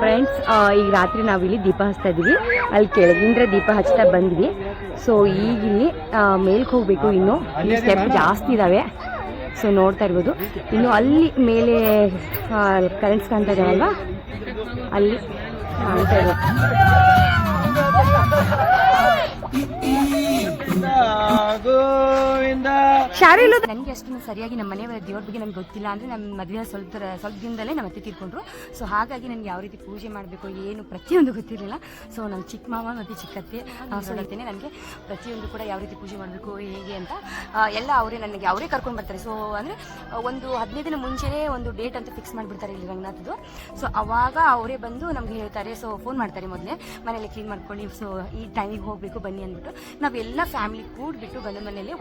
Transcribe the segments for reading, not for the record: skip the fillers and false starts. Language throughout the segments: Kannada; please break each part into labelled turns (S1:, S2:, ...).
S1: ಫ್ರೆಂಡ್ಸ್, ಈಗ ರಾತ್ರಿ ನಾವಿಲ್ಲಿ ದೀಪ ಹಚ್ತಾ ಇದ್ದೀವಿ. ಅಲ್ಲಿ ಕೆಳಗಿಂದ ದೀಪ ಹಚ್ತಾ ಬಂದ್ವಿ. ಸೊ ಈಗ ಇಲ್ಲಿ ಮೇಲ್ಗೆ ಹೋಗಬೇಕು. ಇನ್ನು ಇಲ್ಲಿ ಸ್ಟೆಪ್ ಜಾಸ್ತಿ ಇದ್ದಾವೆ. ಸೊ ನೋಡ್ತಾ ಇರ್ಬೋದು. ಇನ್ನು ಅಲ್ಲಿ ಮೇಲೆ ಕರೆಂಟ್ಸ್ ಕಾಣ್ತಾ ಇದ್ದಾವಲ್ವಾ, ಅಲ್ಲಿ ಕಾಣ್ತಾ ಇದೆ. ನನಗೆ ಅಷ್ಟು ಸರಿಯಾಗಿ ನಮ್ಮ ಮನೆಯವರ ದೇವ್ರ ಬಗ್ಗೆ ನನಗೆ ಗೊತ್ತಿಲ್ಲ. ಅಂದರೆ ನಮ್ಮ ಮದುವೆ ಸ್ವಲ್ಪ ದಿನದಲ್ಲೇ ನಮ್ಮ ಅತ್ತೆ ತೀರ್ಕೊಂಡ್ರು. ಸೊ ಹಾಗಾಗಿ ನನಗೆ ಯಾವ ರೀತಿ ಪೂಜೆ ಮಾಡಬೇಕು ಏನು ಪ್ರತಿಯೊಂದು ಗೊತ್ತಿರಲಿಲ್ಲ. ಸೊ ನಮ್ಮ ಚಿಕ್ಕ ಮಾವ ಮತ್ತು ಚಿಕ್ಕತ್ತೆ ಸೊಳ್ತೇನೆ ನನಗೆ ಪ್ರತಿಯೊಂದು ಕೂಡ ಯಾವ ರೀತಿ ಪೂಜೆ ಮಾಡಬೇಕು ಹೇಗೆ ಅಂತ ಎಲ್ಲ ಅವರೇ ಕರ್ಕೊಂಡು ಬರ್ತಾರೆ. ಸೊ ಅಂದರೆ ಒಂದು 15 ದಿನ ಮುಂಚೆನೇ ಒಂದು ಡೇಟ್ ಅಂತ ಫಿಕ್ಸ್ ಮಾಡಿಬಿಡ್ತಾರೆ ಇಲ್ಲಿ ರಂಗನಾಥದ್ದು. ಸೊ ಅವಾಗ ಅವರೇ ಬಂದು ನಮಗೆ ಹೇಳ್ತಾರೆ. ಸೊ ಫೋನ್ ಮಾಡ್ತಾರೆ ಮೊದಲೇ, ಮನೇಲಿ ಕ್ಲೀನ್ ಮಾಡ್ಕೊಂಡು ಸೊ ಈ ಟೈಮಿಗೆ ಹೋಗಬೇಕು ಬನ್ನಿ ಅಂದ್ಬಿಟ್ಟು ನಾವೆಲ್ಲ ಫ್ಯಾಮಿಲಿ ಕೂಡಿಬಿಟ್ಟು ಗಂಡನ ಮನೆಯಲ್ಲಿ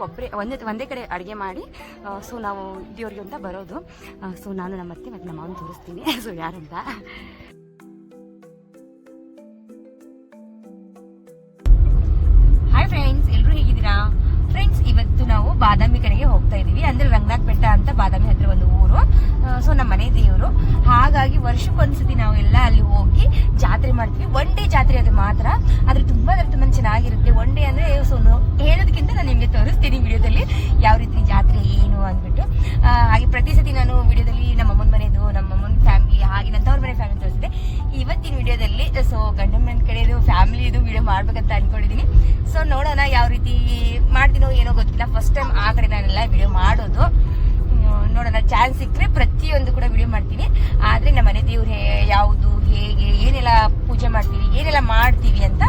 S1: ಒಂದೇ ಕಡೆ ಅಡುಗೆ ಮಾಡಿ ಸೊ ನಾವು ದೇವ್ರಿಗೆ ಅಂತ ಬರೋದು. ಸೊ ನಾನು ನಮ್ಮ ಅತ್ತೆ ಮತ್ತು ನಮ್ಮ ಮಾವನ ತೋರಿಸ್ತೀನಿ ಸೊ ಯಾರಂತ. ಹಾಯ್ ಫ್ರೆಂಡ್ಸ್, ಎಲ್ಲರೂ ಹೇಗಿದ್ದೀರಾ? ಫ್ರೆಂಡ್ಸ್, ಇವತ್ತು ನಾವು ಬಾದಾಮಿ ಕಡೆಗೆ ಹೋಗ್ತಾ ಇದೀವಿ. ಅಂದ್ರೆ ರಂಗನಾಥ ಬೆಟ್ಟ ಅಂತ ಬಾದಾಮಿ ಹತ್ರ ಒಂದು ಊರು. ಸೊ ನಮ್ಮ ಮನೆ ದೇವರು. ಹಾಗಾಗಿ ವರ್ಷಕ್ಕೊಂದ್ಸತಿ ನಾವು ಎಲ್ಲ ಅಲ್ಲಿ ಹೋಗಿ ಜಾತ್ರೆ ಮಾಡ್ತೀವಿ. ಒನ್ ಡೇ ಜಾತ್ರೆ ಅದು ಮಾತ್ರ. ಆದ್ರೆ ತುಂಬಾ ಚೆನ್ನಾಗಿರುತ್ತೆ. ಒನ್ ಡೇ ಅಂದ್ರೆ ಸೊ ಹೇಳೋದಕ್ಕಿಂತ ನಾನು ನಿಮಗೆ ತೋರಿಸ್ತೀನಿ ವಿಡಿಯೋದಲ್ಲಿ ಯಾವ ರೀತಿ ಜಾತ್ರೆ ಏನು ಅಂದ್ಬಿಟ್ಟು. ಹಾಗೆ ಪ್ರತಿ ಸತಿ ನಾನು ವಿಡಿಯೋದಲ್ಲಿ ನಮ್ಮ ಅಮ್ಮನ ಮನೆದು, ನಮ್ಮ ಅಮ್ಮನ ಫ್ಯಾಮಿಲಿ, ಹಾಗೆ ನಂತವ್ರ ಮನೆ ಫ್ಯಾಮಿಲಿ ತೋರಿಸಿದೆ. ಇವತ್ತಿನ ವಿಡಿಯೋದಲ್ಲಿ ಸೊ ಗಂಡನ ಮನೆ ಕಡೆದು ಫ್ಯಾಮಿಲಿದು ವಿಡಿಯೋ ಮಾಡ್ಬೇಕಂತ ಅನ್ಕೊಂಡಿದೀನಿ. ಸೊ ನೋಡೋಣ ಯಾವ ರೀತಿ ಮಾಡ್ತೀನೋ ಏನೋ ಗೊತ್ತಿಲ್ಲ. ಫಸ್ಟ್ ಟೈಮ್ ಆ ಕಡೆ ನಾನೆಲ್ಲ ವಿಡಿಯೋ ಮಾಡೋದು. ನೋಡೋಣ, ಚಾನ್ಸ್ ಸಿಕ್ಕರೆ ಪ್ರತಿಯೊಂದು ಕೂಡ ವಿಡಿಯೋ ಮಾಡ್ತೀನಿ. ಆದರೆ ನಮ್ಮ ಮನೆ ದೇವ್ರು ಯಾವುದು, ಹೇಗೆ, ಏನೆಲ್ಲ ಪೂಜೆ ಮಾಡ್ತೀವಿ, ಏನೆಲ್ಲ ಮಾಡ್ತೀವಿ ಅಂತ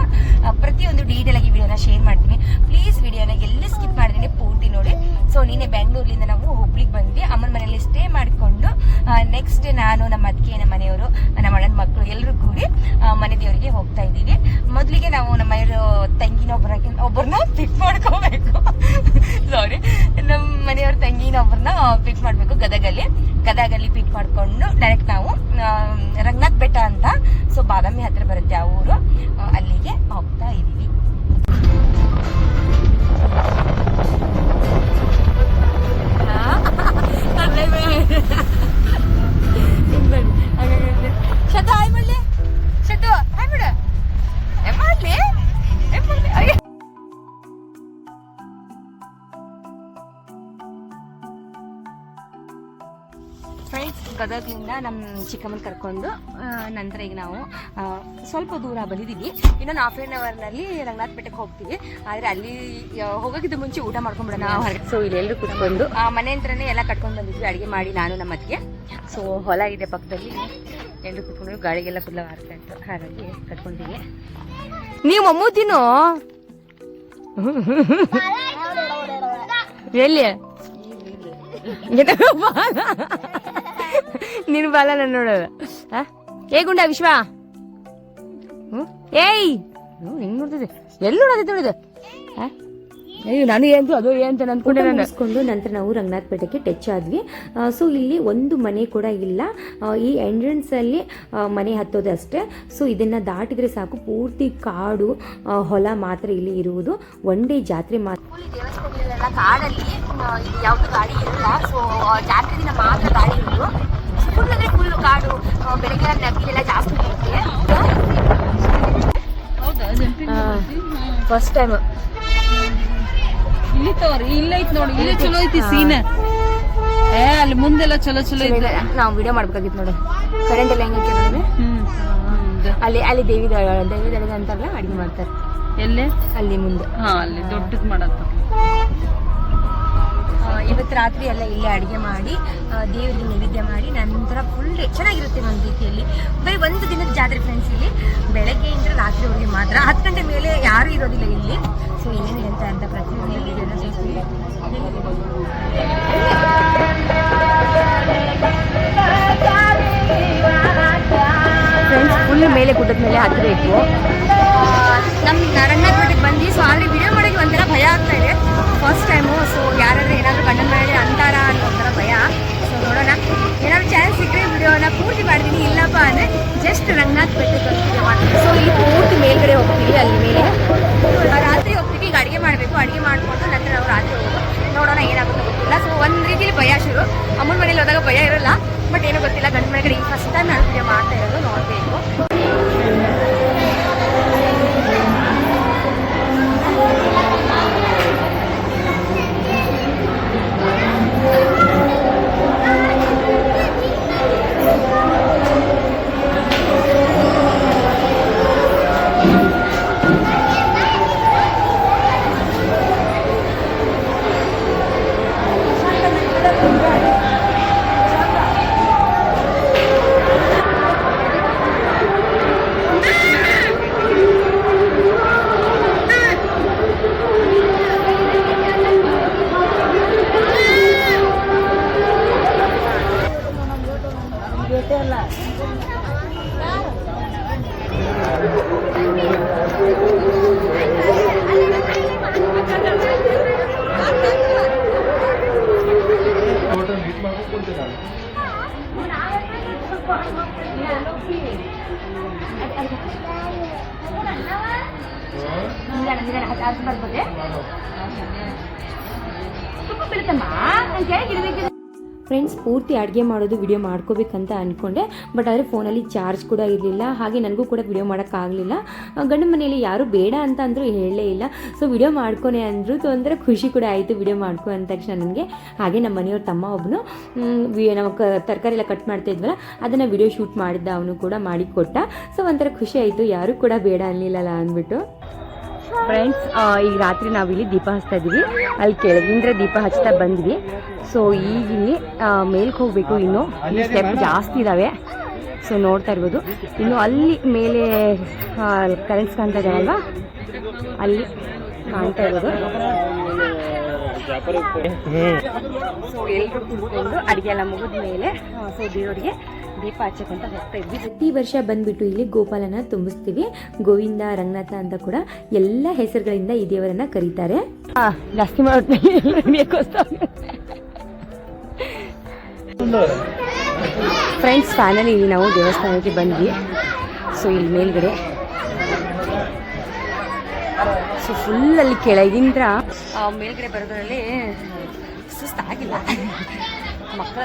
S1: ಪ್ರತಿಯೊಂದು ಡೀಟೇಲ್ ಆಗಿ ವಿಡಿಯೋನ ಶೇರ್ ಮಾಡ್ತೀನಿ. ಪ್ಲೀಸ್ ವಿಡಿಯೋನ ಎಲ್ಲಿ ಸ್ಕಿಪ್ ಮಾಡಿದ್ದೀನಿ ಪೂರ್ತಿ ನೋಡಿ. ಸೊ ನೀನೆ ಬೆಂಗಳೂರಿಂದ ನಾವು ಹುಬ್ಳಿಗೆ ಬಂದ್ವಿ. ಅಮ್ಮನ ಮನೆಯಲ್ಲಿ ಸ್ಟೇ ಮಾಡಿಕೊಂಡು ನೆಕ್ಸ್ಟ್ ಡೇ ನಾನು, ನಮ್ಮ ಅತ್ತಿಗೆ, ನಮ್ಮ ಮನೆಯವರು, ನಮ್ಮ ಅಣ್ಣನ ಮಕ್ಕಳು ಎಲ್ಲರೂ ಕೂಡಿ ಮನೆ ದೇವರಿಗೆ ಹೋಗ್ತಾ ಇದ್ದೀವಿ. ಮೊದಲಿಗೆ ನಾವು ನಮ್ಮ ತಂಗಿನ ಒಬ್ಬರನ್ನ ಪಿಕ್ ಮಾಡ್ಕೋಬೇಕು. ಸಾರಿ, ನಮ್ಮ ಮನೆಯವ್ರ ತಂಗಿನ ಒಬ್ಬರನ್ನ ಪಿಕ್ ಮಾಡಬೇಕು ಗದಗಲ್ಲಿ ಪಿಕ್ ಮಾಡ್ಕೊಂಡು ಡೈರೆಕ್ಟ್ ನಾವು ರಂಗನಾಥ ಬೆಟ್ಟ ಅಂತ ಸೊ ಬಾದಾಮಿ ಹತ್ರ ಬರುತ್ತೆ ಆ ಊರು, ಅಲ್ಲಿಗೆ ಹೋಗ್ತಾ ಇದೀವಿ. ಶತು ಹಾಯ್ ಮಾಡ್ಲಿ, ಶತು ಹಾಯ್ ಬಿಡ ಮಾಡ್ಲಿ. ಫ್ರೆಂಡ್ಸ್, ಗದಗಿಂದ ನಮ್ಮ ಚಿಕ್ಕಮ್ಮನ ಕರ್ಕೊಂಡು ನಂತರ ಈಗ ನಾವು ಸ್ವಲ್ಪ ದೂರ ಬಂದಿದ್ದೀವಿ. ಇನ್ನೊಂದು ಹಾಫ್ ಆನ್ ಅವರ್ನಲ್ಲಿ ರಂಗನಾಥ ಬೆಟ್ಟಕ್ಕೆ ಹೋಗ್ತೀವಿ. ಆದರೆ ಅಲ್ಲಿ ಹೋಗೋಕ್ಕಿಂತ ಮುಂಚೆ ಊಟ ಮಾಡ್ಕೊಂಡ್ಬಿಡೋಣ. ಸೊ ಇಲ್ಲಿ ಎಲ್ಲರೂ ಕುತ್ಕೊಂಡು ಮನೆ ಹತ್ರನೇ ಎಲ್ಲ ಕಟ್ಕೊಂಡು ಬಂದಿದ್ವಿ ಅಡುಗೆ ಮಾಡಿ, ನಾನು ನಮ್ಮ ಅತ್ತಿಗೆ. ಸೊ ಹೊಲ ಇದೆ ಪಕ್ಕದಲ್ಲಿ, ಎಲ್ಲರೂ ಕುತ್ಕೊಂಡು ಗಾಳಿಗೆಲ್ಲ ಫುಲ್ಲ ಹಾರ್ತಾ ಇತ್ತು. ಹಾಗಾಗಿ ಕಟ್ಕೊಂಡಿದ್ದೀವಿ. ನೀವು ಮಮ್ಮೂತಿನೋ ಎಲ್ಲಿ ನೀನು ಬಾಲ ನಾನು ನೋಡೋದು. ಗುಂಡ ವಿಶ್ವ ಏಯ್ ಹೆಂಗ್ ನೋಡ್ತಿದ್ದೆ, ಎಲ್ಲಿ ನೋಡೋದೈತೆ ನೋಡಿದೆ. ನಾನು ಏನು ಅದು ಏನಂತ ಅಂದ್ಕೊಂಡೆ. ನಾನು ನಂತರ ನಾವು ರಂಗನಾಥ ಬೆಟ್ಟಕ್ಕೆ ಟಚ್ ಆದ್ವಿ. ಸೊ ಇಲ್ಲಿ ಒಂದು ಮನೆ ಕೂಡ ಇಲ್ಲ. ಈ ಎಂಟ್ರೆನ್ಸ್ ಅಲ್ಲಿ ಮನೆ ಹತ್ತೋದು ಅಷ್ಟೇ. ಸೊ ಇದನ್ನ ದಾಟಿದ್ರೆ ಸಾಕು, ಪೂರ್ತಿ ಕಾಡು ಹೊಲ ಮಾತ್ರ ಇಲ್ಲಿ ಇರುವುದು. ಒನ್ ಡೇ ಜಾತ್ರೆ ಮಾತ್ರ. ದೇವಸ್ಥಾನಗಳೆಲ್ಲ ಕಾಡಲ್ಲಿ ಯಾವ್ದು ಗಾಡಿ ಇರಲ್ಲ. ಸೊ ಜಾತ್ರೆ ದಿನ ಮಾತ್ರ ಗಾಡಿ ಇರೋದು. ಫುಲ್ ಅಂದ್ರೆ ಫುಲ್ ಕಾಡು. ಬೆಳಗ್ಗೆ ನದಿಯೆಲ್ಲ ಜಾಸ್ತಿ ಇರುತ್ತೆ. ಫಸ್ಟ್ ಟೈಮ್
S2: ಇಲ್ಲಿ ತೋರಿ, ಇಲ್ಲ ಐತಿ ನೋಡಿ, ಇಲ್ಲಿ ಚಲೋ ಐತಿ ಸೀನ್. ಅಲ್ಲಿ ಮುಂದೆಲ್ಲ ಚಲೋ ಇದೆ.
S1: ನಾವು ವಿಡಿಯೋ ಮಾಡ್ಬೇಕಾಗಿತ್ತು ನೋಡಿ. ಕರೆಂಟ್ ಎಲ್ಲ ಹೆಂಗೈತೆ ನೋಡಿ. ಅಲ್ಲಿ ದೇವಿ ದಳಗ ಅಂತಾರಲ್ಲ, ಅಡಿಗೆ ಮಾಡ್ತಾರೆ.
S2: ಎಲ್ಲೇ
S1: ಅಲ್ಲಿ ಮುಂದೆ
S2: ಅಲ್ಲಿ ದೊಡ್ಡದ್ ಮಾಡತ್ತ.
S1: ಇವತ್ತು ರಾತ್ರಿ ಎಲ್ಲ ಇಲ್ಲೇ ಅಡುಗೆ ಮಾಡಿ ದೇವರಿಗೆ ನೈವೇದ್ಯ ಮಾಡಿ ನಂತರ ಫುಲ್ ಡೇ ಚೆನ್ನಾಗಿರುತ್ತೆ. ಒಂದು ರೀತಿಯಲ್ಲಿ ಬರೀ ಒಂದು ದಿನದ ಜಾತ್ರೆ ಫ್ರೆಂಡ್ಸ್. ಇಲ್ಲಿ ಬೆಳಗ್ಗೆಯಿಂದ ರಾತ್ರಿವರೆಗೆ ಮಾತ್ರ. 10 ಗಂಟೆ ಮೇಲೆ ಯಾರು ಇರೋದಿಲ್ಲ ಇಲ್ಲಿ. ಸೊ ಏನೇನು ಹೇಳ್ತಾ ಅಂತ ಪ್ರತಿಯೊಂದು ಫ್ರೆಂಡ್ಸ್ ಫುಲ್ ಮೇಲೆ ಗುಡ್ಡದ ಮೇಲೆ ಹತ್ತಬೇಕು. ನಮ್ಮ ರಂಗನಾಥ ಬೆಟ್ಟಕ್ಕೆ ಬಂದು ಸೊ ಆಲ್ರೆಡಿ ವಿಡಿಯೋ ಮಾಡೋಕ್ಕೆ ಒಂಥರ ಭಯ ಆಗ್ತಾ ಇದೆ, ಫಸ್ಟ್ ಟೈಮು. ಸೊ ಯಾರಾದ್ರೂ ಏನಾದರೂ ಗಂಡನ ಮನೆಯಲ್ಲಿ ಅಂತಾರ ಅನ್ನೋ ಒಂಥರ ಭಯ. ಸೊ ನೋಡೋಣ, ಏನಾದ್ರು ಚಾನ್ಸ್ ಸಿಕ್ಕರೆ ವಿಡಿಯೋನ ಪೂರ್ತಿ ಮಾಡ್ತೀನಿ. ಇಲ್ಲಪ್ಪ ಅಂದರೆ ಜಸ್ಟ್ ರಂಗನಾಥ ಬೆಟ್ಟಕ್ಕೆ ಹೋಗ್ತೀವಿ. ಸೊ ಇಲ್ಲಿ ಪೂರ್ತಿ ಮೇಲ್ಗಡೆ ಹೋಗ್ತೀವಿ, ಅಲ್ಲಿ ಮೇಲೆ ರಾತ್ರಿ ಹೋಗ್ತೀವಿ. ಈಗ ಅಡುಗೆ ಮಾಡಬೇಕು, ಅಡುಗೆ ಮಾಡಿಕೊಂಡು ನಂತರ ನಾವು ರಾತ್ರಿ ಹೋಗೋದು. ನೋಡೋಣ ಏನಾಗುತ್ತೋ ಗೊತ್ತಿಲ್ಲ. ಸೊ ಒಂದು ರೀತಿಯಲ್ಲಿ ಭಯ ಶುರು. ಅಮ್ಮನ ಮನೇಲಿ ಹೋದಾಗ ಭಯ ಇರೋಲ್ಲ, ಬಟ್ ಏನೋ ಗೊತ್ತಿಲ್ಲ. ಗಂಡ ಮನೆ ಕಡೆ ಈ ಫಸ್ಟ್ ಟೈಮ್ ನಾನು ವಿಡಿಯೋ ಮಾಡ್ತಾ ಇರೋದು, ನೋಡಬೇಕು. ಫ್ರೆಂಡ್ಸ್, ಪೂರ್ತಿ ಅಡುಗೆ ಮಾಡೋದು ವಿಡಿಯೋ ಮಾಡ್ಕೋಬೇಕಂತ ಅಂದ್ಕೊಂಡೆ, ಬಟ್ ಆದರೆ ಫೋನಲ್ಲಿ ಚಾರ್ಜ್ ಕೂಡ ಇರಲಿಲ್ಲ. ಹಾಗೆ ನನಗೂ ಕೂಡ ವಿಡಿಯೋ ಮಾಡೋಕ್ಕಾಗಲಿಲ್ಲ. ಗಂಡ ಮನೆಯಲ್ಲಿ ಯಾರೂ ಬೇಡ ಅಂತ ಅಂದರೂ ಹೇಳಲೇ ಇಲ್ಲ. ಸೊ ವಿಡಿಯೋ ಮಾಡ್ಕೊನೆ ಅಂದರು. ತೊಂದರೆ ಖುಷಿ ಕೂಡ ಆಯಿತು ವಿಡಿಯೋ ಮಾಡ್ಕೊ ಅಂದ ತಕ್ಷಣ ನನಗೆ. ಹಾಗೆ ನಮ್ಮ ಮನೆಯವ್ರ ತಮ್ಮ ಒಬ್ಬನು ನಾವು ತರಕಾರಿ ಎಲ್ಲ ಕಟ್ ಮಾಡ್ತಾ ಇದ್ವಲ್ಲ, ಅದನ್ನು ವಿಡಿಯೋ ಶೂಟ್ ಮಾಡಿದ್ದ, ಅವನು ಕೂಡ ಮಾಡಿ ಕೊಟ್ಟ. ಸೊ ಒಂಥರ ಖುಷಿ ಆಯಿತು, ಯಾರೂ ಕೂಡ ಬೇಡ ಅನ್ನಲಿಲ್ಲಲ್ಲ ಅಂದ್ಬಿಟ್ಟು. ಫ್ರೆಂಡ್ಸ್, ಈಗ ರಾತ್ರಿ ನಾವಿಲ್ಲಿ ದೀಪ ಹಚ್ತಾ ಇದ್ದೀವಿ. ಅಲ್ಲಿ ಕೆಳಗಿಂದ ದೀಪ ಹಚ್ತಾ ಬಂದ್ವಿ. ಸೊ ಈಗ ಇಲ್ಲಿ ಮೇಲ್ಗೆ ಹೋಗಬೇಕು. ಇನ್ನು ಇಲ್ಲಿ ಸ್ಟೆಪ್ ಜಾಸ್ತಿ ಇದ್ದಾವೆ. ಸೊ ನೋಡ್ತಾ ಇರ್ಬೋದು. ಇನ್ನು ಅಲ್ಲಿ ಮೇಲೆ ಕರೆಂಟ್ಸ್ ಕಾಣ್ತಾ ಇದ್ದಾವಲ್ವ, ಅಲ್ಲಿ ಕಾಣ್ತಾ ಇರೋದು. ಸೊ ಎಲ್ಲರೂ ಕುತ್ಕೊಂಡು ಅಡುಗೆ ಎಲ್ಲ ಮುಗಿದ ಮೇಲೆ ಸೊ ದೇವರಿಗೆ ದೀಪ ಹಚ್ಚಕ್ಕಂತ ಹೋಗ್ತಾ ಇದ್ವಿ. ಪ್ರತಿ ವರ್ಷ ಬಂದ್ಬಿಟ್ಟು ಇಲ್ಲಿ ಗೋಪಾಲನ ತುಂಬಿಸ್ತೀವಿ. ಗೋವಿಂದ, ರಂಗನಾಥ ಅಂತ ಕೂಡ ಎಲ್ಲ ಹೆಸರುಗಳಿಂದ ಈ ದೇವರನ್ನ ಕರೀತಾರೆ. ಜಾಸ್ತಿ ಫ್ರೆಂಡ್ಸ್, ಫೈನಲಿ ಇಲ್ಲಿ ನಾವು ದೇವಸ್ಥಾನಕ್ಕೆ ಬಂದ್ವಿ. ಸೊ ಇಲ್ಲಿ ಮೇಲ್ಗಡೆ ಸೊ ಫುಲ್ ಅಲ್ಲಿ ಕೆಳಗಿಂದ ಮೇಲ್ಗಡೆ ಬರೋದ್ರಲ್ಲಿ ಸುಸ್ತಾಗಿಲ್ಲ.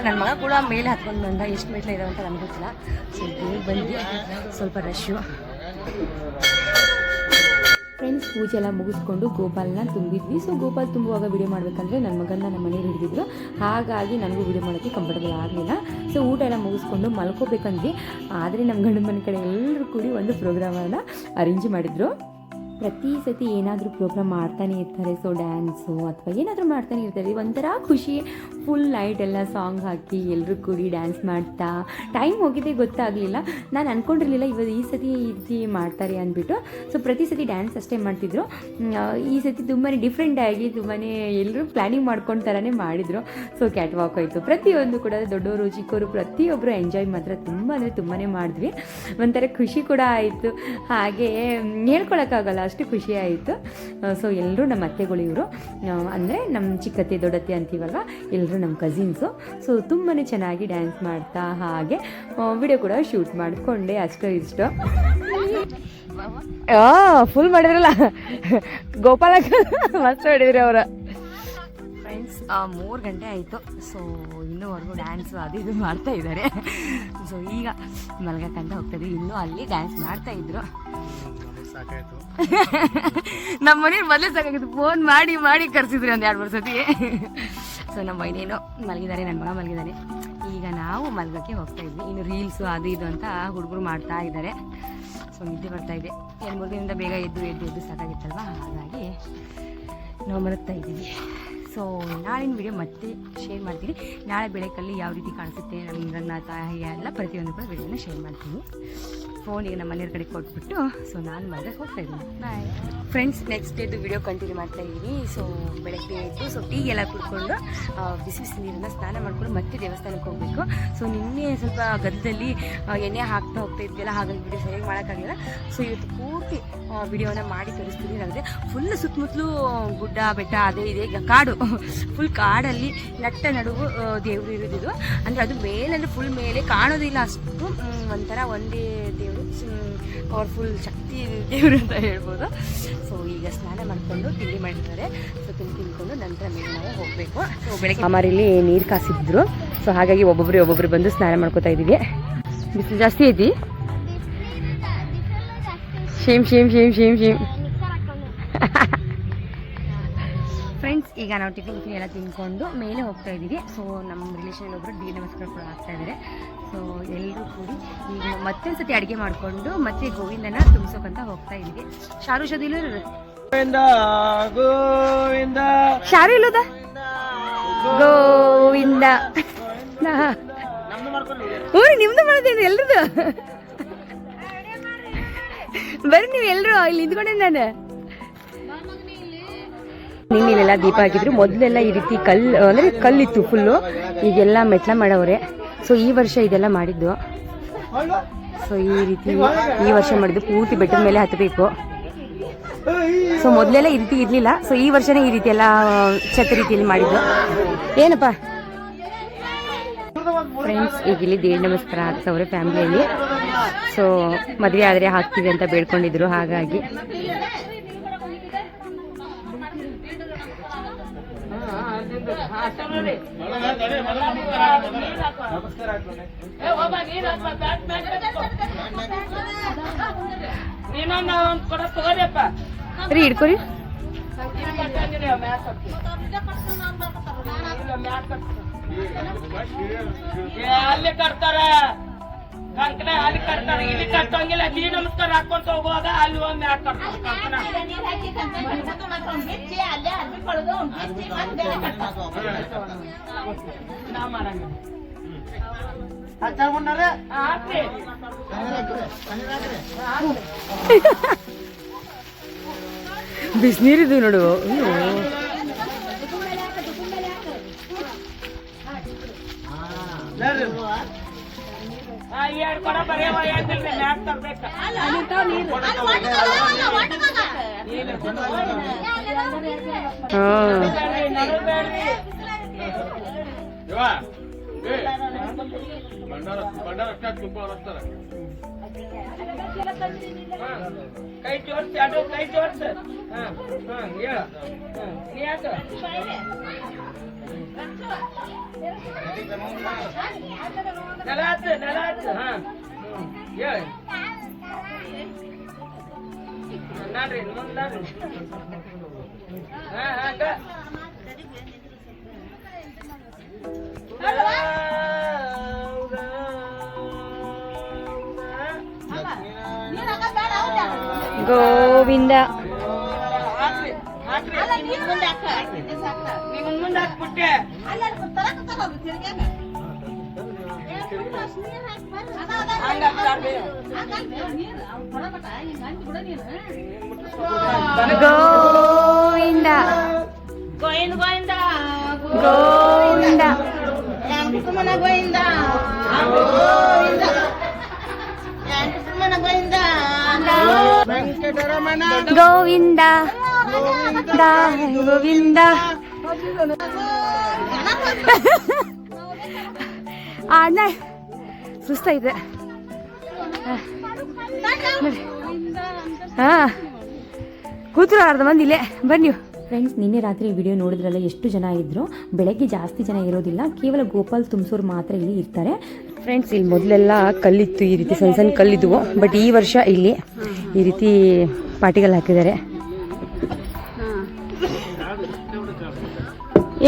S1: ನನ್ನ ಮಗ ಕೂಡ ಮೇಲೆ ಹತ್ಕೊಂಡು ಬಂದ. ಎಷ್ಟು ಮೆಟ್ಲ ಇದಾವೆ ಅಂತ ನನಗೆ ಗೊತ್ತಿಲ್ಲ. ಸೊ ಬೇಗ ಬಂದು ಸ್ವಲ್ಪ ರಶ್ಶು. ಫ್ರೆಂಡ್ಸ್, ಪೂಜೆ ಎಲ್ಲ ಮುಗಿಸ್ಕೊಂಡು ಗೋಪಾಲನ ತುಂಬಿದ್ವಿ. ಸೊ ಗೋಪಾಲ್ ತುಂಬುವಾಗ ವಿಡಿಯೋ ಮಾಡಬೇಕಂದ್ರೆ ನನ್ನ ಮಗನ ನಮ್ಮ ಮನೇಲಿ ಹಿಡಿದಿದ್ರು. ಹಾಗಾಗಿ ನನಗೂ ವಿಡಿಯೋ ಮಾಡೋಕ್ಕೆ ಕಂಫರ್ಟಬಲ್ ಆಗಲಿಲ್ಲ. ಸೊ ಊಟ ಎಲ್ಲ ಮುಗಿಸ್ಕೊಂಡು ಮಲ್ಕೋಬೇಕಂದ್ವಿ. ಆದರೆ ನಮ್ಮ ಗಂಡನ ಮನೆ ಕಡೆ ಎಲ್ಲರೂ ಕೂಡಿ ಒಂದು ಪ್ರೋಗ್ರಾಮನ್ನು ಅರೇಂಜ್ ಮಾಡಿದ್ರು. ಪ್ರತಿ ಸತಿ ಏನಾದರೂ ಪ್ರೋಗ್ರಾಮ್ ಮಾಡ್ತಾನೆ ಇರ್ತಾರೆ. ಸೊ ಡ್ಯಾನ್ಸು ಅಥವಾ ಏನಾದರೂ ಮಾಡ್ತಾನೆ ಇರ್ತಾರೆ. ಒಂಥರ ಖುಷಿ. ಫುಲ್ ನೈಟ್ ಎಲ್ಲ ಸಾಂಗ್ ಹಾಕಿ ಎಲ್ಲರೂ ಕೂಡಿ ಡ್ಯಾನ್ಸ್ ಮಾಡ್ತಾ ಟೈಮ್ ಹೋಗಿದ್ದೇ ಗೊತ್ತಾಗಲಿಲ್ಲ. ನಾನು ಅಂದ್ಕೊಂಡಿರಲಿಲ್ಲ ಇವತ್ತು ಈ ಸತಿ ಈ ರೀತಿ ಮಾಡ್ತಾರೆ ಅಂದ್ಬಿಟ್ಟು. ಸೊ ಪ್ರತಿ ಸತಿ ಡ್ಯಾನ್ಸ್ ಅಷ್ಟೇ ಮಾಡ್ತಿದ್ರು. ಈ ಸತಿ ತುಂಬಾ ಡಿಫ್ರೆಂಟಾಗಿ ತುಂಬಾ ಎಲ್ಲರೂ ಪ್ಲ್ಯಾನಿಂಗ್ ಮಾಡ್ಕೊಂಡು ಥರನೇ ಮಾಡಿದರು. ಸೊ ಕ್ಯಾಟ್ ವಾಕ್ ಆಯಿತು. ಪ್ರತಿಯೊಂದು ಕೂಡ ದೊಡ್ಡವರು ಚಿಕ್ಕವರು ಪ್ರತಿಯೊಬ್ಬರು ಎಂಜಾಯ್ ಮಾತ್ರ ತುಂಬ ಅಂದರೆ ತುಂಬಾ ಮಾಡಿದ್ವಿ. ಒಂಥರ ಖುಷಿ ಕೂಡ ಆಯಿತು. ಹಾಗೆ ಹೇಳ್ಕೊಳಕ್ಕಾಗಲ್ಲ, ಅಷ್ಟು ಖುಷಿ ಆಯಿತು. ಸೊ ಎಲ್ಲರೂ ನಮ್ಮ ಅತ್ತೆಗಳು ಇವರು, ಅಂದರೆ ನಮ್ಮ ಚಿಕ್ಕತ್ತೆ ದೊಡ್ಡತ್ತೆ ಅಂತೀವಲ್ವ, ಎಲ್ಲರೂ ನಮ್ಮ ಕಸಿನ್ಸು. ಸೊ ತುಂಬಾ ಚೆನ್ನಾಗಿ ಡ್ಯಾನ್ಸ್ ಮಾಡ್ತಾ ಹಾಗೆ ವಿಡಿಯೋ ಕೂಡ ಶೂಟ್ ಮಾಡಿಕೊಂಡೆ. ಅಷ್ಟೋ ಇಷ್ಟೋ ಫುಲ್ ಮಾಡಿದ್ರಲ್ಲ ಗೋಪಾಲ, ಮಸ್ತ್ ಮಾಡಿದ್ರಿ ಅವರು. ಫ್ರೆಂಡ್ಸ್, 3 ಗಂಟೆ ಆಯಿತು. ಸೊ ಇನ್ನೂವರೆಗೂ ಡ್ಯಾನ್ಸು ಅದು ಇದು ಮಾಡ್ತಾ ಇದ್ದಾರೆ. ಸೊ ಈಗ ಮಲ್ಗಕ್ಕಂತ ಹೋಗ್ತಾಯಿದ್ವಿ. ಇನ್ನೂ ಅಲ್ಲಿ ಡ್ಯಾನ್ಸ್ ಮಾಡ್ತಾ ಇದ್ರು. ನಮ್ಮ ಮನೇಲಿ ಮೊದಲೇ ಸಾಕಾಗಿತ್ತು. ಫೋನ್ ಮಾಡಿ ಮಾಡಿ ಕರ್ಸಿದ್ರಿ ಒಂದು 2-3 ಸತಿ. ಸೊ ನಮ್ಮ ಮೈನೇನು ಮಲಗಿದ್ದಾರೆ, ನನ್ನ ಮಗ ಮಲಗಿದ್ದಾನೆ. ಈಗ ನಾವು ಮಲ್ಗಕ್ಕೆ ಹೋಗ್ತಾ ಇದ್ವಿ. ಇನ್ನು ರೀಲ್ಸು ಅದು ಇದು ಅಂತ ಹುಡುಗರು ಮಾಡ್ತಾ ಇದ್ದಾರೆ. ಸೊ ನಿದ್ದೆ ಬರ್ತಾ ಇದೆ. 2-3 ದಿನದಿಂದ ಬೇಗ ಎದ್ದು ಸಾಕಾಗಿತ್ತಲ್ವ, ಹಾಗಾಗಿ ನಾವು ಮಲಗ್ತಾ ಇದ್ದೀವಿ. ಸೊ ನಾಳಿನ ವಿಡಿಯೋ ಮತ್ತೆ ಶೇರ್ ಮಾಡ್ತೀನಿ. ನಾಳೆ ಬೆಳಕಲ್ಲಿ ಯಾವ ರೀತಿ ಕಾಣಿಸುತ್ತೆ ನಮ್ಮ ರಂಗನಾಥ ಎಲ್ಲ ಪ್ರತಿಯೊಂದು ಕೂಡ ವಿಡಿಯೋನ ಶೇರ್ ಮಾಡ್ತೀನಿ. ಫೋನಿಗೆ ನಮ್ಮ ಮನೆಯವ್ರ ಕಡೆ ಕೊಟ್ಬಿಟ್ಟು ಸೊ ನಾನು ಮದುವೆಗೆ ಹೋಗ್ತಾ ಇದ್ದೀನಿ. Bye friends. ನೆಕ್ಸ್ಟ್ ಡೇದು ವಿಡಿಯೋ ಕಂಟಿನ್ಯೂ ಮಾಡ್ತಾ ಇದ್ದೀನಿ. ಸೊ ಬೆಳಗ್ಗೆ ಎದ್ದು ಸೊ ಟೀ ಎಲ್ಲ ಕುಡ್ಕೊಂಡು ಬಿಸಿ ಬಿಸಿ ನೀರನ್ನು ಸ್ನಾನ ಮಾಡ್ಕೊಂಡು ಮತ್ತೆ ದೇವಸ್ಥಾನಕ್ಕೆ ಹೋಗಬೇಕು. ಸೊ ನಿನ್ನೆ ಸ್ವಲ್ಪ ಗದ್ದದಲ್ಲಿ ಎಣ್ಣೆ ಹಾಕ್ತಾ ಹೋಗ್ತಾ ಇದ್ದಿಲ್ಲ, ಹಾಗಾಗಿ ವಿಡಿಯೋ ಸರಿಯಾಗಿ ಮಾಡೋಕ್ಕಾಗಿಲ್ಲ. ಸೊ ಇವತ್ತು ಪೂರ್ತಿ ವಿಡಿಯೋನ ಮಾಡಿ ತೋರಿಸ್ತೀನಿ. ಅಂದರೆ ಫುಲ್ ಸುತ್ತಮುತ್ತಲೂ ಗುಡ್ಡ ಬೆಟ್ಟ ಅದೇ ಇದೆ, ಈಗ ಕಾಡು, ಫುಲ್ ಕಾಡಲ್ಲಿ ನಟ್ಟ ನಡುವು ದೇವರು ಇರೋದಿದು. ಅಂದರೆ ಅದು ಮೇಲಂದ್ರೆ ಫುಲ್ ಮೇಲೆ ಕಾಣೋದಿಲ್ಲ, ಅಷ್ಟು ಒಂಥರ ಒಂದೇ ದೇವರು, ಪವರ್ಫುಲ್ ಶಕ್ತಿ ದೇವರು ಅಂತ ಹೇಳ್ಬೋದು. ಸೊ ಈಗ ಸ್ನಾನ ಮಾಡಿಕೊಂಡು ತಿಂಡಿ ಮಾಡಿರ್ತಾರೆ. ಸೊ ತಿಂದ್ಕೊಂಡು ನಂತರ ಮೇಲೆ ನಾವು ಹೋಗಬೇಕು. ಸೊ ಬೆಳಗ್ಗೆ ಅಮ್ಮರಲ್ಲಿ ನೀರು ಕಾಸಿದ್ರು. ಸೊ ಹಾಗಾಗಿ ಒಬ್ಬೊಬ್ಬರು ಬಂದು ಸ್ನಾನ ಮಾಡ್ಕೋತಾ ಇದ್ದೀವಿ. ಬಿಸಿಲು ಜಾಸ್ತಿ ಐತಿ. ಶೇಮ್ ಫ್ರೆಂಡ್ಸ್, ಈಗ ನಾವು ಟಿಫಿನ್ ಎಲ್ಲ ತಿನ್ಕೊಂಡು ಮೇಲೆ ಹೋಗ್ತಾ ಇದ್ದೀವಿ. ಸೊ ನಮ್ಮ ರಿಲೇಷನ್ ಒಬ್ಬರು ಡಿ ನಮಸ್ಕಾರ ಕೂಡ ಆಗ್ತಾ ಇದ್ದಾರೆ. ಸೊ ಎಲ್ಲರೂ ಕೂಡಿ ಈಗ ಮತ್ತೊಂದು ಸತಿ ಅಡುಗೆ ಮಾಡಿಕೊಂಡು ಮತ್ತೆ ಗೋವಿಂದನ ತುಂಬಿಸೋಕಂತ ಹೋಗ್ತಾ ಇದ್ದೀವಿ. ಶಾರು ಶದಿಲ್ಲ ಶಾರು ಇಲ್ಲದ ಗೋವಿಂದ ಊರಿ ನಿಮ್ದು ಮಾಡೋದೇನು ಎಲ್ರದು? ಬರ್ರಿ ನೀವು ಎಲ್ಲರೂ ಇಲ್ಲಿ ನಿಂತ್ಕೊಂಡೆ. ನಾನು ನಿನ್ನೆಲ್ಲ ದೀಪ ಹಾಕಿದ್ರು. ಮೊದಲೆಲ್ಲ ಈ ರೀತಿ ಅಂದರೆ ಕಲ್ಲಿತ್ತು ಫುಲ್ಲು, ಈಗೆಲ್ಲ ಮೆಟ್ಲ ಮಾಡವ್ರೆ. ಸೊ ಈ ವರ್ಷ ಇದೆಲ್ಲ ಮಾಡಿದ್ದು. ಸೊ ಈ ರೀತಿ ಈ ವರ್ಷ ಮಾಡಿದ್ದು ಪೂರ್ತಿ ಬೆಟ್ಟದ ಮೇಲೆ ಹತ್ತಬೇಕು. ಸೊ ಮೊದಲೆಲ್ಲ ಈ ರೀತಿ ಇರಲಿಲ್ಲ. ಸೊ ಈ ವರ್ಷನೇ ಈ ರೀತಿ ಎಲ್ಲ ಛತ್ ರೀತಿಯಲ್ಲಿ ಮಾಡಿದ್ದು. ಏನಪ್ಪ ಫ್ರೆಂಡ್ಸ್, ಈಗ ಇಲ್ಲಿ ದೇವ್ರ ನಮಸ್ಕಾರ ಆಗ್ತವ್ರೆ ಫ್ಯಾಮಿಲಿಯಲ್ಲಿ. ಸೊ ಮದುವೆ ಆದರೆ ಹಾಕ್ತೀವಿ ಅಂತ ಬೇಡ್ಕೊಂಡಿದ್ರು. ಹಾಗಾಗಿ ರೀ ಇಡ್ಕೊರಿ.
S3: ಅಲ್ಲಿ ಕಟ್ತಾರ ಕಂಕಣ, ಅಲ್ಲಿ ಕಟ್ತಾರೆ, ಇಲ್ಲಿ ಕಟ್ಟಂಗಿಲ್ಲ. ನೀ ನಮಸ್ಕಾರ ಹಾಕೊಂತ ಹೋಗುವಾಗ ಅಲ್ಲಿ ಒಂದು ಮ್ಯಾಟ್ ನಾ ಮಾಡಂಗಿಲ್ಲ.
S1: ಬಿಸಿನೀರಿದು ನೋಡು.
S3: ಎರಡು ಕೊಡ ಬರೀ ಮ್ಯಾಟ್ ತರ್ಬೇಕ. ಕೈ ಜೋಡ್ಸಿ, ಅದು ಕೈ ಜೋಡ್ಸ. ಹೇಳ ನೀ ಯಾಕ ನೆಲ ಹಚ್ಚ, ನೆಲ ಹಚ್ಚ. ಹೇಳಿ ನಾಡ್ರಿ ಮುಂದಾಡ್ರಿ. ಹಂಗ
S1: ಗೋವಿಂದ.
S3: ಮುಂದೆ ಹಾಕ್ಬಿಟ್ಟೆ.
S1: ಗೋವಿಂದ
S3: ಗೋವಿಂದ ಗೋವಿಂದ
S1: ಗೋವಿಂದ
S3: ಸುಮನ ಗೋವಿಂದ ಗೋವಿಂದ ಸುಮನ ಗೋವಿಂದ ವೆಂಕಟರಮಣ
S1: ಗೋವಿಂದ ಗೋವಿಂದ. ಅಣ್ಣ ಸುಸ್ತಾಯಿದೆ. ಹಾ ಕೂತ್ರು ಅರ್ಧ ಮಂದಿ ಇಲ್ಲೇ ಬನ್ನಿ.
S4: ಫ್ರೆಂಡ್ಸ್, ನಿನ್ನೆ ರಾತ್ರಿ ವಿಡಿಯೋ ನೋಡಿದ್ರಲ್ಲ ಎಷ್ಟು ಜನ ಇದ್ರು. ಬೆಳಗ್ಗೆ ಜಾಸ್ತಿ ಜನ ಇರೋದಿಲ್ಲ, ಕೇವಲ ಗೋಪಾಲ್ ತುಮಸೂರು ಮಾತ್ರ ಇಲ್ಲಿ ಇರ್ತಾರೆ.
S1: ಫ್ರೆಂಡ್ಸ್, ಇಲ್ಲಿ ಮೊದಲೆಲ್ಲ ಕಲ್ಲಿತ್ತು, ಈ ರೀತಿ ಸಣ್ಣ ಸಣ್ಣ ಕಲ್ಲಿದ್ವು. ಬಟ್ ಈ ವರ್ಷ ಇಲ್ಲಿ ಈ ರೀತಿ ಪಾಟಿಗಳು ಹಾಕಿದ್ದಾರೆ.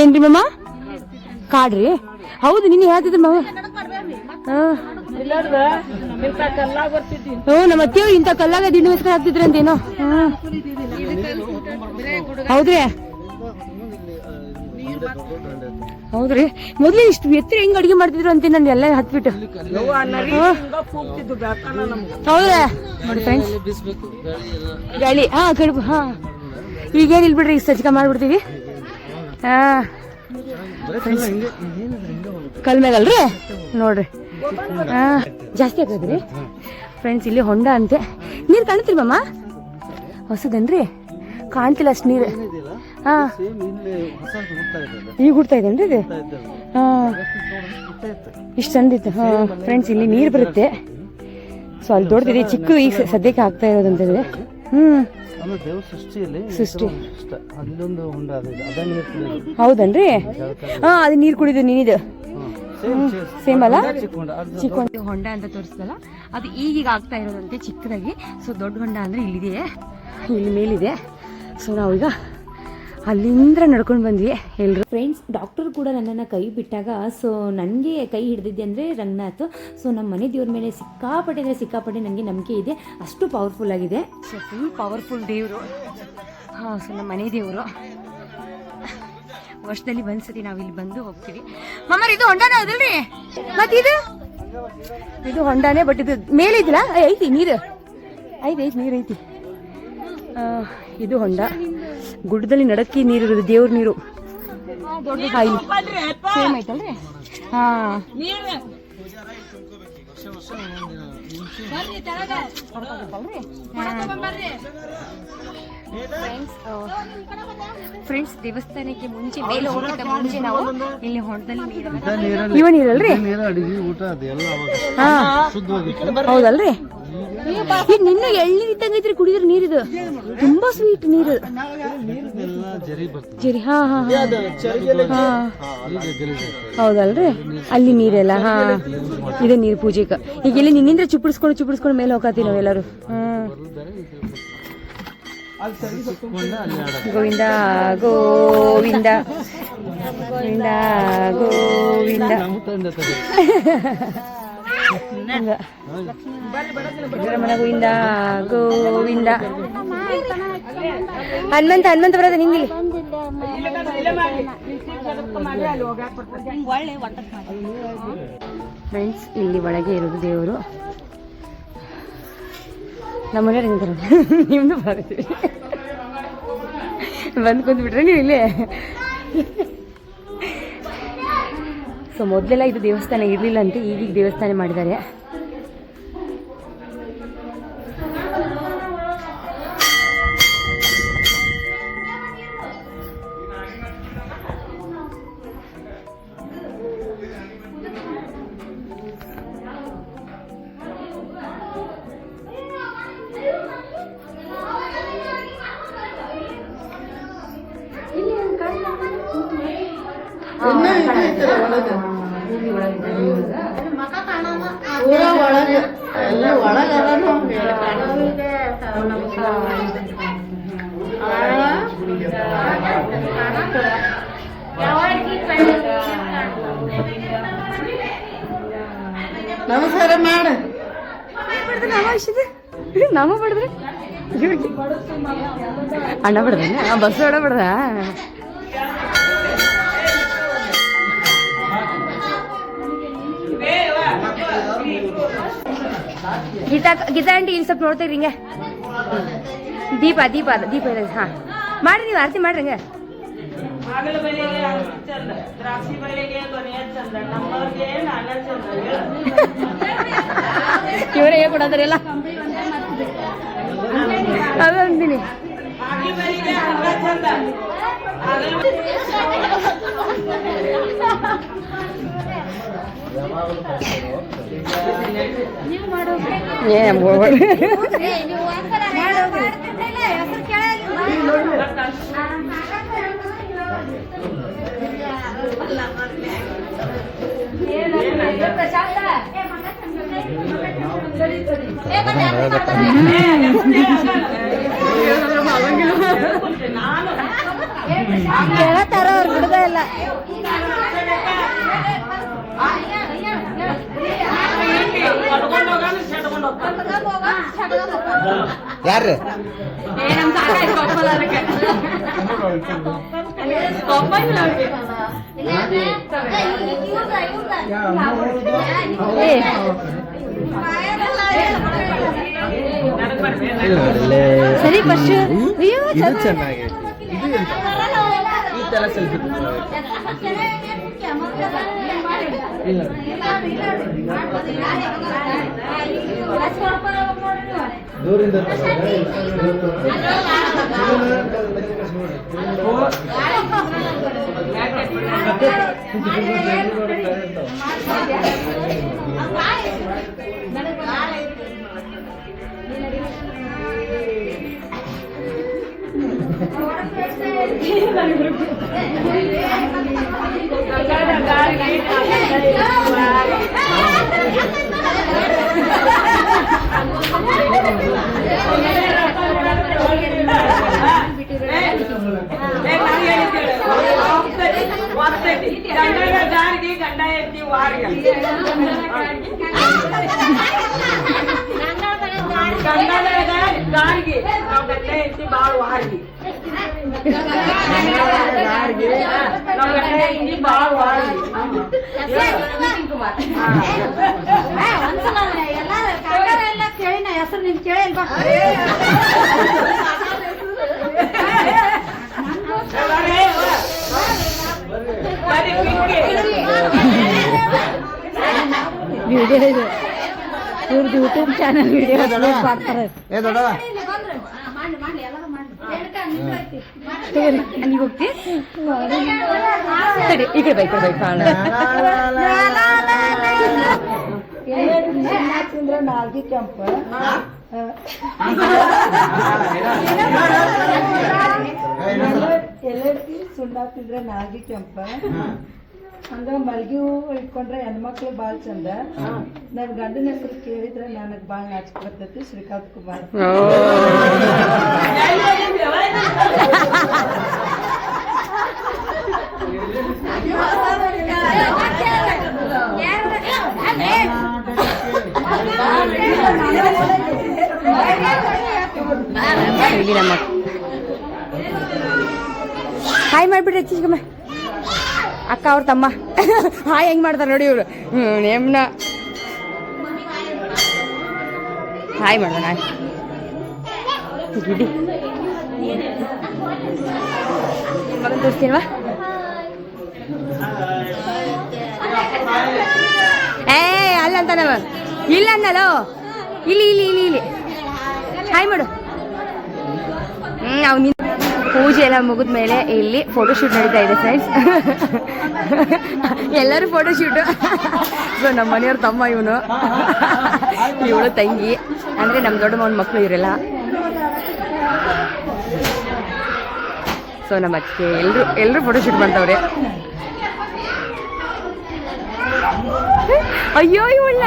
S1: ಏನ್ರಿ ಮಮ್ಮ? ಕಾಡ್ರಿ? ಹೌದು, ನಿನ್ನೆ ಹೇಳ್ತಿದ್ರು ಮಾವ. ನಮ್ಮ ಅತ್ತೆಯವ್ರು ಇಂಥ ಕಲ್ಲಾಗ ದಿಂಡು ಮೆಸ್ಕೊಂಡು ಹಾಕ್ತಿದ್ರು ಅಂತೇನೋ. ಹೌದ್ರಿ? ಹೌದ್ರಿ, ಮೊದ್ಲು ಇಷ್ಟು ಎತ್ತರ ಹೆಂಗ್ ಅಡಿಗೆ ಮಾಡ್ತಿದ್ರು ಅಂತ ನಾನು ಎಲ್ಲ ಹತ್ಬಿಟ್ಟು. ಹೌದ್ರಾ ನೋಡಿ ಫ್ರೆಂಡ್ಸ್, ಗಾಳಿ. ಹಾ ಕಡುಬು. ಹಾ ಈಗೇನ್ ಇಲ್ ಬಿಡ್ರಿ, ಈಗ ಸಜ್ಜಕ ಮಾಡ್ಬಿಡ್ತೀವಿ. ಹಾ ಕಲ್ ಮ್ಯಾಗಲ್ರಿ ನೋಡ್ರಿ. ಹಾ ಜಾಸ್ತಿ ಆಗ್ತದ್ರಿ ಫ್ರೆಂಡ್ಸ್. ಇಲ್ಲಿ ಹೊಂಡ ಅಂತೆ. ನೀರ್ ಕಾಣ್ತೀರಿ ಮಮ್ಮ? ಹೊಸದನ್ರಿ? ಕಾಣ್ತಿಲ್ಲ ಅಷ್ಟು ನೀರು. ಹಾ ಈಗ ಹುಡ್ತಾ ಇದೇನ್ರಿ ಇದು? ಹಾ ಇಷ್ಟು ಚಂದಿತ್ತು. ಹಾ ಫ್ರೆಂಡ್ಸ್, ಇಲ್ಲಿ ನೀರು ಬರುತ್ತೆ. ಸೊ ಅಲ್ಲಿ ದೊಡ್ಡದಿದೆ, ಚಿಕ್ಕ ಈಗ ಸದ್ಯಕ್ಕೆ ಆಗ್ತಾ ಇರೋದಂತಂದ್ರೆ. ಸೃಷ್ಟಿ ಹೌದನ್ರಿ? ಹಾ ಅದು ನೀರು ಕುಡಿದು ನೀನಿದು ಸೇಮ್ ಅಲ್ಲ? ಚಿಕ್ಕ ಹೊಂಡ ಅಂತ ತೋರಿಸ್ತಲ್ಲ, ಅದು ಈಗೀಗ ಆಗ್ತಾ ಇರೋದಂತೆ ಚಿಕ್ಕದಾಗಿ. ಸೊ ದೊಡ್ಡ ಹೊಂಡ ಅಂದ್ರೆ ಇಲ್ಲಿದೆ, ಇಲ್ಲಿ ಮೇಲಿದೆ. ಸೊ ನಾವೀಗ ಅಲ್ಲಿಂದ ನಡ್ಕೊಂಡು ಬಂದ್ವಿ ಎಲ್ಲರೂ.
S4: ಫ್ರೆಂಡ್ಸ್, ಡಾಕ್ಟರ್ ಕೂಡ ನನ್ನನ್ನು ಕೈ ಬಿಟ್ಟಾಗ ಸೊ ನನಗೆ ಕೈ ಹಿಡಿದಿದ್ದೆ ಅಂದರೆ ರಂಗನಾಥ್. ಸೊ ನಮ್ಮ ಮನೆ ದೇವ್ರ ಮೇಲೆ ಸಿಕ್ಕಾಪಟ್ಟೆ ಅಂದರೆ ಸಿಕ್ಕಾಪಟ್ಟೆ ನನಗೆ ನಂಬಿಕೆ ಇದೆ, ಅಷ್ಟು ಪವರ್ಫುಲ್ ಆಗಿದೆ.
S1: ಸೊ ಫುಲ್ ಪವರ್ಫುಲ್ ದೇವರು. ಹಾಂ, ಸೊ ನಮ್ಮ ಮನೆ ದೇವರು. ವರ್ಷದಲ್ಲಿ ಒಂದ್ಸತಿ ನಾವು ಇಲ್ಲಿ ಬಂದು ಹೋಗ್ತೀವಿ. ಮಮ್ಮರ್, ಇದು ಹೊಂಡಾನ ಅದಲ್ರಿ? ಮತ್ತೆ ಇದು ಹೊಂಡಾನೆ, ಬಟ್ ಇದು ಮೇಲೆ ಇದಿಲ್ಲ, ಐತಿ ನೀರು, ಐತಿ ನೀರು ಐತಿ. ಇದು ಹೊಂಡ, ಗುಡ್ಡದಲ್ಲಿ ನಡಕ್ಕಿ ನೀರು ಇರೋದು, ದೇವ್ರ ನೀರು. ಸೇಮ್ ಐತಲ್ರಿ? ಹಾ ಫ್ರೆಂಡ್ಸ್ ದೇವಸ್ಥಾನಕ್ಕೆ ಮುಂಚೆ ಮೇಲೆ ಹೋಗೋಕ್ಕಿಂತ ಮುಂಚೆ ನಾವು ಇಲ್ಲಿ ಹೊಂಡದಲ್ಲಿ ಇವ ನೀರಲ್ರಿ
S5: ಅಡಿಗೆ ಊಟ ಅದೆಲ್ಲ
S1: ಹಾ
S5: ಶುದ್ಧವಾಗಿತ್ತು.
S1: ಹೌದಲ್ರಿ ನಿನ್ನ ಎಳ್ನೀರ್ ಇದ್ದಂಗ ಐತ್ರಿ ಕುಡಿದ್ರೆ ನೀರಿದು ತುಂಬಾ ಸ್ವೀಟ್ ನೀರು
S5: ನೀರಿನೆಲ್ಲ ಜರಿ ಬರ್ತದೆ.
S1: ಜರಿ ಹಾ ಹಾ ಹಾ
S5: ಈಗ ಗಲೀಜ್ ಆಗ್ತದೆ.
S1: ಹೌದಲ್ರಿ ಅಲ್ಲಿ ನೀರೆಲ್ಲ ಹಾ ಇದೆ ನೀರ್ ಪೂಜೆಕ ಈಗ ಇಲ್ಲಿ ನಿನ್ನಿಂದ ಚುಪ್ಪಿಡ್ಸ್ಕೊಂಡು ಮೇಲೆ ಹೋಗತ್ತೀವಿ ನಾವೆಲ್ಲರೂ ಗೋವಿಂದ ಗೋವಿಂದ ಗೋವಿಂದ ಗೋವಿಂದ ರಮಣ ಗೋವಿಂದ ಗೋವಿಂದ ಹನುಮಂತ ಬರೋದ ನಿಂಗಿಲ್ಲಿ ಫ್ರೆಂಡ್ಸ್ ಇಲ್ಲಿ ಒಳಗೆ ಇರೋದು ದೇವರು ನಮ್ಮನೆಯವ್ರು ನಿಂತಾರೆ ನಿಮ್ದು ಬರ್ತೀವಿ ಬಂದು ಕುಂತ್ಬಿಟ್ರೆ ನೀವು ಇಲ್ಲೇ ಸೊ ಮೊದಲೆಲ್ಲ ಇದು ದೇವಸ್ಥಾನ ಇರಲಿಲ್ಲ ಅಂತ ಈಗೀಗ ದೇವಸ್ಥಾನ ಮಾಡಿದ್ದಾರೆ.
S2: ನಮಸ್ಕಾರ ಮಾಡ
S1: ನಾಮ ಬಡದ್ರಿ ಅಣ್ಣ ಬಡ್ದ ಬಸ್ ಹೊಡ ಬಡ್ದ ಗೀತಾ ಆಂಟಿ ಇಲ್ಲಿ ಸ್ವಲ್ಪ ನೋಡ್ತೀರಿ ಹಿಂಗೆ ದೀಪ ಇದೆ ಹಾ ಮಾಡ್ರಿ ನೀವು ಆರತಿ ಮಾಡ್ರಿ ಹಂಗ
S3: ಆಗಲ ಬೆಲೆಗೆ ಚಂದ, ದ್ರಾಕ್ಷಿ ಬೆಲೆಗೆ ಕೊನೆಯ ಚಂದ, ನಮ್ಮವ್ರಿಗೆ ನಾನ ಚಂದ.
S1: ಇವರೇ ಹೇಳ್ಕೊಡೋದ್ರೆಲ್ಲ ಅದು ಅಂತೀನಿ
S3: ಆಗಲ ಬೆಲೆಗೆ ಹಂಗ ಚಂದ.
S1: ಕೇಳತ್ತಾರ ಅವ್ರು ಬಿಡದ ಇಲ್ಲ
S5: ಯಾರ್ರಿ
S1: ಸರಿ ಫಸ್ಟ್
S5: ಇದು ಚೆನ್ನಾಗೈತಿ. ಇದು ಎಂತ? ಈ ತರ ಸೆಲ್ಫಿ ದೂರಿಂದ
S3: ಗಂಡ ಎತ್ತಿ ವಾರ್ಗ ಗಾರಿಗೆ ನಾವು ಗಂಡ ಎತ್ತಿ ಬಾಳ ವಾರ್ಗಿ ನಾವು ಗಂಡ ಎತ್ತಿ ಬಾಳ ವಾರ್ಗಿ
S2: ಎಲ್ಲ ಕೇಳಿನ ಹೆಸರು ನೀನ್ ಕೇಳಿಲ್ವಾ
S1: ವಿಡಿಯೋ ಇದೆ ಇವ್ರದ್ದು ಯೂಟ್ಯೂಬ್ ಚಾನಲ್ ವಿಡಿಯೋ ಮಾಡ್ತಾರೆ.
S5: ಏ ದೊಡ್ಡ
S2: ಮಾಡ್ಲಿ ಎಲ್ಲರೂ ಮಾಡ್ಲಿ
S1: ನೀವು ಹೋಗ್ತಿ ಸರಿ ಈ ಕಡೆ ಬೈ ಕಾಣ
S2: ನಾಲ್ಗಿ ಕೆಂಪ ಎಲ್ಲೆಡ್ತಿ ಸುಣ್ಣ ತಿಂದ್ರೆ ನಾಲ್ಗಿ ಕೆಂಪ ಹಂಗ ಮಲ್ಗಿ ಹೂವು ಇಟ್ಕೊಂಡ್ರೆ ಹೆಣ್ಮಕ್ಳು ಬಾಳ್ ಚಂದ ನನ್ ಗಂಡನ ಹೆಸರು ಕೇಳಿದ್ರೆ ನನಗ್ ಬಾಳ್ ನಾಚಿಕೆ ಬರ್ತೈತಿ. ಶ್ರೀಕಾಂತ್ ಕುಮಾರ್.
S1: ಇಲ್ಲಿ ನಮ್ಮ ಹಾಯ್ ಮಾಡ್ಬಿಡ್ರಿ ಚಿಕ್ಕಮ್ಮ ಅಕ್ಕ ಅವ್ರ ತಮ್ಮ ಹಾಯ್ ಹೆಂಗ್ ಮಾಡ್ತಾರ ನೋಡಿ ಇವ್ರು ನೇಮ್ನ ಹಾಯ್ ಮಾಡೋಣ ಗಿಡಿ ಮಗನ್ ತೋರಿಸ್ತೀನವಾ ಏ ಅಲ್ಲ ಅಂತಾನವ ಇಲ್ಲ ಅನ್ನಲೋ ಇಲ್ಲಿ ಇಲ್ಲಿ ಇಲ್ಲಿ ಇಲ್ಲಿ ಹಾಯ್ ಮಾಡು ಅವ್ನು ಪೂಜೆ ಎಲ್ಲ ಮುಗಿದ ಮೇಲೆ ಇಲ್ಲಿ ಫೋಟೋಶೂಟ್ ನಡೀತಾ ಇದೆ ಫ್ರೆಂಡ್ಸ್. ಎಲ್ಲರೂ ಫೋಟೋಶೂಟು. ಸೊ ನಮ್ಮ ಮನೆಯವ್ರ ತಮ್ಮ ಇವನು, ಇವಳು ತಂಗಿ, ಅಂದರೆ ನಮ್ಮ ದೊಡ್ಡ ಮಗನ ಮಕ್ಕಳು ಇವರೆಲ್ಲ. ಸೊ ನಮ್ಮ ಅತ್ತೆ ಎಲ್ಲರೂ ಫೋಟೋಶೂಟ್ ಮಾಡ್ತವ್ರೆ. ಅಯ್ಯೋ ಇವಳ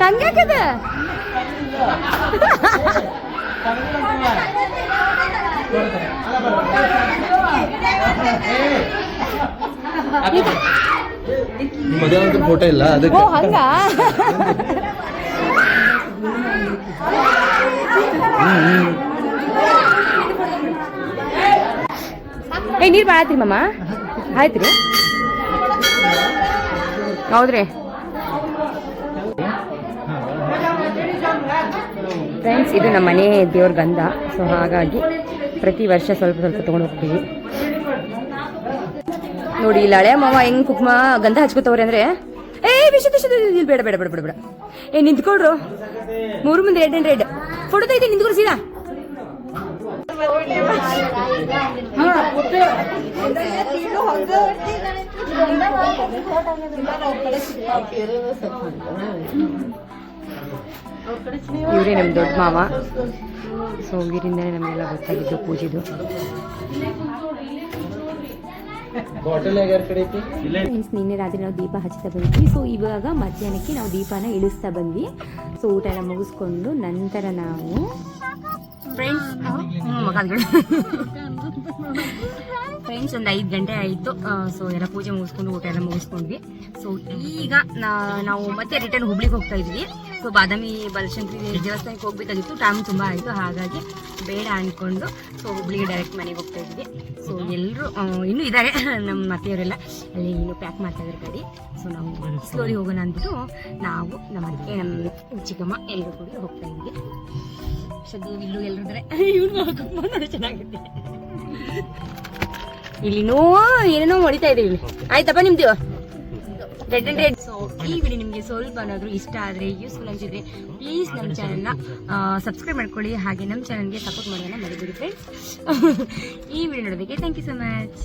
S1: ಹಂಗಾಕದ
S5: ಮಧ್ಯಾಹ್ನ ಫೋಟೋ ಇಲ್ಲ ಅದಕ್ಕೆ.
S1: ಓ ಹಂಗ ಏ ನೀರು ಮಾಡತ್ರಿ ಮಮ್ಮ ಆಯ್ತು ರೀ ಹೌದ್ರಿ ಫ್ರೆಂಡ್ಸ್. ಇದು ನಮ್ಮ ಮನೆ ದೇವ್ರ ಗಂಧ. ಸೊ ಹಾಗಾಗಿ ಪ್ರತಿ ವರ್ಷ ಸ್ವಲ್ಪ ಸ್ವಲ್ಪ ತೊಗೊಂಡು ಹೋಗ್ತೀವಿ ನೋಡಿ. ಇಲ್ಲಿ ಹಳೆ ಮಾವ ಹೆಂಗ್ ಕುಕ್ಮ ಗಂಧ ಹಚ್ಕೋತವ್ರೆ ಅಂದ್ರೆ ಏ ವಿಷ ಬೇಡ ಬೇಡ ಬೇಡ ಬೇಡ ಬೇಡ ಏ ನಿಂತ್ಕೊಡ್ರು 3 ಮುಂದೆ ರೆಡ್ ಫೋಟೋ ತೆಗಿತೀನಿ ನಿಂತ್ಕೊಡು ಸೀದಾ. ಇವರೇ ನಮ್ಮ ದೊಡ್ಡ ಮಾವ. ಸೊ ಇವರಿಂದನೇ ನಮಗೆಲ್ಲ ಗೊತ್ತಾಗಿದ್ದು ಪೂಜೆದು. ಫ್ರೆಂಡ್ಸ್ ನಿನ್ನೆ ರಾತ್ರಿ ನಾವು ದೀಪ ಹಚ್ತಾ ಬಂದ್ವಿ. ಸೊ ಇವಾಗ ಮಧ್ಯಾಹ್ನಕ್ಕೆ ನಾವು ದೀಪನ ಇಳಿಸ್ತಾ ಬಂದ್ವಿ. ಸೊ ಊಟ ಎಲ್ಲ ಮುಗಿಸ್ಕೊಂಡು ನಂತರ ನಾವು ಫ್ರೆಂಡ್ಸ್ ಒಂದು 5 ಗಂಟೆ ಆಯಿತು. ಸೊ ಎಲ್ಲ ಪೂಜೆ ಮುಗಿಸ್ಕೊಂಡು ಊಟ ಎಲ್ಲ ಮುಗಿಸ್ಕೊಂಡ್ವಿ. ಸೊ ಈಗ ನಾವು ಮತ್ತೆ ರಿಟರ್ನ್ ಹುಬ್ಳಿಗೆ ಹೋಗ್ತಾ ಇದ್ವಿ. ಸೊ ಬಾದಾಮಿ ಬಲಶಂಕರಿ ದೇವಸ್ಥಾನಕ್ಕೆ ಹೋಗ್ಬೇಕಾಗಿತ್ತು. ಟೈಮ್ ತುಂಬ ಆಯಿತು, ಹಾಗಾಗಿ ಬೇಡ ಅಂದ್ಕೊಂಡು ಸೊ ಹುಬ್ಳಿಗೆ ಡೈರೆಕ್ಟ್ ಮನೆಗೆ ಹೋಗ್ತಾ ಇದ್ವಿ. ಸೊ ಎಲ್ಲರೂ ಇನ್ನೂ ಇದ್ದಾರೆ ನಮ್ಮ ಅತ್ತೆಯವರೆಲ್ಲ ಅಲ್ಲಿ ಇನ್ನೂ ಪ್ಯಾಕ್ ಮಾಡ್ತಾ ಇದ್ದಾರೆ ಗಾಡಿ. ಸೊ ನಾವು ಸ್ಲೋಲಿ ಹೋಗೋಣ ಅಂದ್ಬಿಟ್ಟು ನಾವು ನಮ್ಮ ಅತ್ತೆ ನಮ್ಮ ಚಿಕ್ಕಮ್ಮ ಎಲ್ಲರೂ ಕೂಡ ಹೋಗ್ತಾ ಇದ್ವಿ. ಸದ್ಯ ಇಲ್ಲೂ ಎಲ್ಲರಿದ್ರೆ ಇವ್ರು ಚೆನ್ನಾಗುತ್ತೆ. ಇಲ್ಲಿ ಏನೇನೋ ಹೊಡಿತಾ ಇದೆ ಇಲ್ಲಿ. ಆಯ್ತಪ್ಪ ನಿಮ್ದು ರೆಡ್ ಅಂಡ್ ರೆಡ್. ಸೊ ಈ ವಿಡಿಯೋ ನಿಮಗೆ ಸ್ವಲ್ಪ ಏನಾದರೂ ಇಷ್ಟ ಆದರೆ ಯೂಸ್ಫುಲ್ ಅನಿಸಿದ್ರೆ ಪ್ಲೀಸ್ ನಮ್ಮ ಚಾನಲ್ನ ಸಬ್ಸ್ಕ್ರೈಬ್ ಮಾಡ್ಕೊಳ್ಳಿ. ಹಾಗೆ ನಮ್ಮ ಚಾನಲ್ಗೆ ಸಪೋರ್ಟ್ ಮಾಡೋದನ್ನ ಮರಿಬೇಡಿ ಫ್ರೆಂಡ್ಸ್. ಈ ವಿಡಿಯೋ ನೋಡೋದಕ್ಕೆ ಥ್ಯಾಂಕ್ ಯು ಸೊ ಮಚ್.